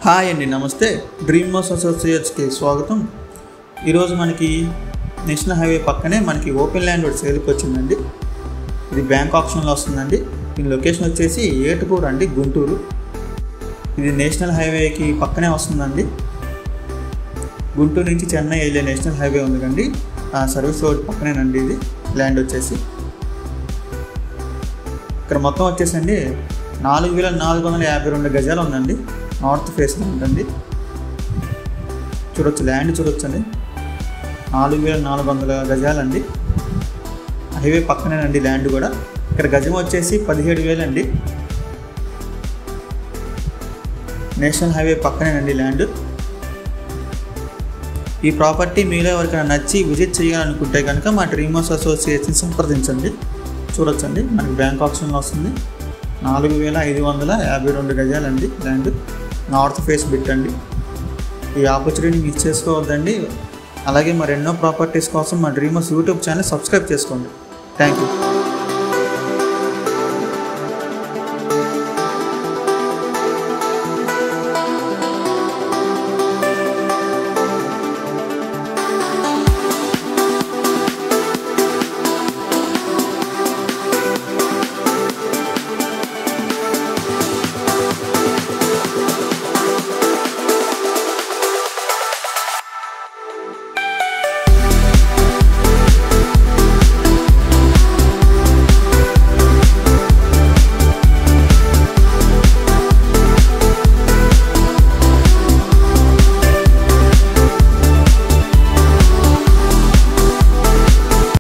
Hi అండి, నమస్తే. Dream house అసోసియేట్స్కి స్వాగతం. ఈరోజు మనకి నేషనల్ హైవే పక్కనే మనకి ఓపెన్ ల్యాండ్ ఒకటి సేల్కి వచ్చిందండి. ఇది బ్యాంక్ ఆప్షన్లో వస్తుందండి. దీని లొకేషన్ వచ్చేసి ఏటుకూరు అండి, గుంటూరు. ఇది నేషనల్ హైవేకి పక్కనే వస్తుందండి. గుంటూరు నుంచి చెన్నై వెళ్ళే నేషనల్ హైవే ఉంది కండి, ఆ సర్వీస్ రోడ్ పక్కనేనండి ఇది ల్యాండ్ వచ్చేసి. ఇక్కడ మొత్తం వచ్చేసండి 4452 గజాలు ఉందండి. నార్త్ ఫేస్లో ఉంటుంది. చూడొచ్చు, ల్యాండ్ చూడొచ్చండి. 4400 గజాలండి. హైవే పక్కనేనండి ల్యాండ్ కూడా. ఇక్కడ గజం వచ్చేసి 17,000 అండి. నేషనల్ హైవే పక్కనేనండి ల్యాండ్. ఈ ప్రాపర్టీ మీలో ఎవరికైనా నచ్చి విజిట్ చేయాలనుకుంటే కనుక మా డ్రీమ్ హౌస్ అసోసియేట్స్ని సంప్రదించండి. చూడొచ్చండి, మనకి బ్యాంక్ ఆప్షన్లో వస్తుంది. 4552 గజాలండి ల్యాండ్. నార్త్ ఫేస్ బిట్ అండి. ఈ ఆపర్చునిటీని మిస్ చేసుకోవద్దండి. అలాగే మరెన్నో ప్రాపర్టీస్ కోసం మా dream house YouTube channel subscribe చేసుకోండి. Thank you.